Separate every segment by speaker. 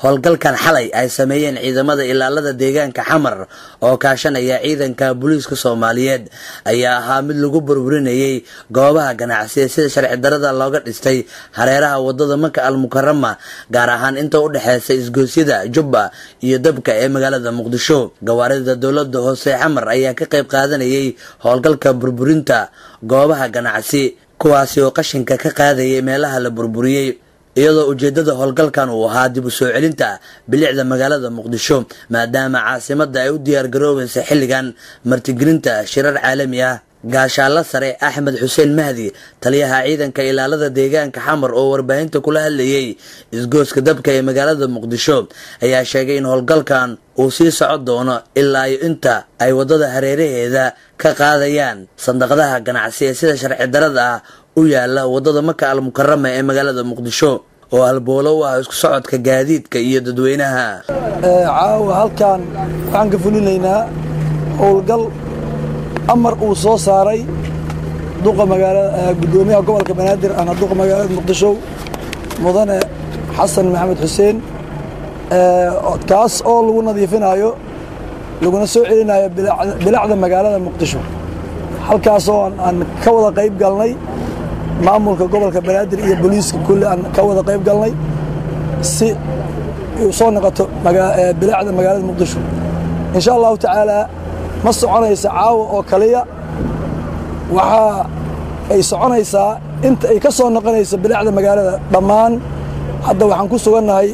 Speaker 1: howlgalkan xalay ay sameeyeen ciidamada ilaalada deegaanka xamar oo kaashanaya ciidanka booliiska Soomaaliyeed ayaa ahaa mid lagu burburinayay goobaha ganacsiga sida sharci darrada looga dhistay hareeraha wadada Maka al-Mukarrama gaar ahaan inta u dhaxaysa isgoysyada Jubba iyo Dabka ee magaalada Muqdisho. Gawaarida dawladda hoose xamar ayaa ka qayb qaadanayay howlgalka burburinta goobaha ganacsi kuwaasi oo qashinka ka qaadayay meelaha la burburiyay iyadoo ujeedada howlgalkan uu ahaa dib u soo celinta bilicda magaalada Muqdisho maadaama caasimadda ay u diyaar garoobeyso xilligan martigelinta shirar caalami ah. gaashaala sare Axmed Xuseen Mahdi taliyaha ciidanka ilaalada deegaanka xamar oo warbaahinta kula hadlayay isgooska Dabka ee magaalada Muqdisho ayaa sheegay in howlgalkan uu sii socon doono ilaa inta ay wadada hareeraheeda ka qaadayaan sanduuqyada ganacsiga sida sharci darrada ah u yaala wadada Maka al-Mukarrama ee magaalada Muqdisho oo halboolo ah isku socodka gaadiidka iyo dadweynaha.
Speaker 2: halkan waxaan ka fulinaynaa howlgal amar uu soo saaray duqa magaalada gudoomiyaha gobolka Banaadir ana duqa magaalada Muqdisho mudane Xasan Maxamed Xuseen kaas oo lagu nadiifinayo laguna soo celinayo bilacda magaalada Muqdisho halkaas oo aan ka wada qayb galnay maamulka gobolka Banaadir iyo booliiska kulli aan ka wada qayb galnay si uu soo noqoto bilacda magaalada Muqdisho insha Allah ta'ala ma soconaysa caawa oo kaliya waxa ay soconaysaa inta ay ka soo noqonayso bilacda magaalada dhammaan. hadda waxaan ku sugannahay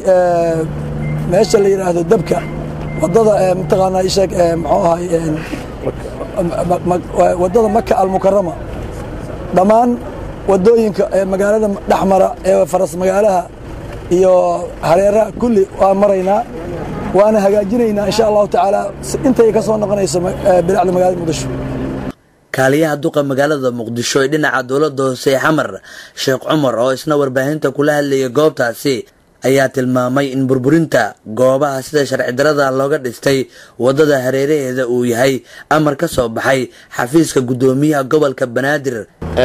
Speaker 2: meesha la yiraahdo Dabka wadada mataqaanaa ishaag muxuu ahay wadada Maka al-Mukarrama dhammaan wadooyinka magaalada dhaxmara ee faras magaalaha iyo hareeraha kulli waa maraynaa waana hagaajinaynaa insha Allah ta'ala inta ay ka soo noqonayso bilacda magaalada Muqdisho.
Speaker 1: kaaliyaha duqa magaalada Muqdisho ee dhinaca dawladda hoose xamar Sheekh Umar oo isna warbaahinta kula hadlayay goobtaasi ayaa tilmaamay in burburinta goobaha sida sharci darrada looga dhistay wadada hareeraheeda uu yahay amar ka soo baxay xafiiska gudoomiyaha gobolka Banaadir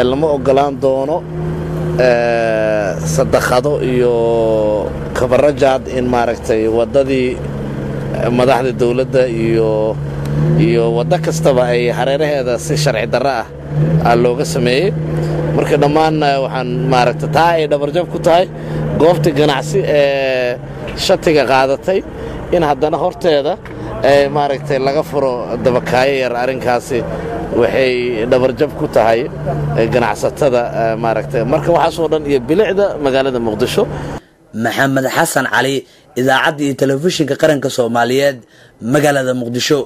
Speaker 3: lama ogolaan doono sadaqado iyo kabarajad in maaragtay wadadii madaxda dawladda iyo wada kastaba ay hareeraheeda si sharci darro ah looga sameeyay marka dhammaan waxaan maaragtay taa ay dhabarjab ku tahay goobta ganacsi ee shatiga qaadatay in haddana horteeda maaragtay laga furo dabakaayo yar arrinkaasi waxay dhabarjab ku tahay ganacsatada maaragtay marka waxaas oo dhan iyo bilicda magaalada Muqdisho.
Speaker 1: Maxamed Xasan Cali idaacadda iyo telefishinka qaranka Soomaaliyeed magaalada Muqdisho.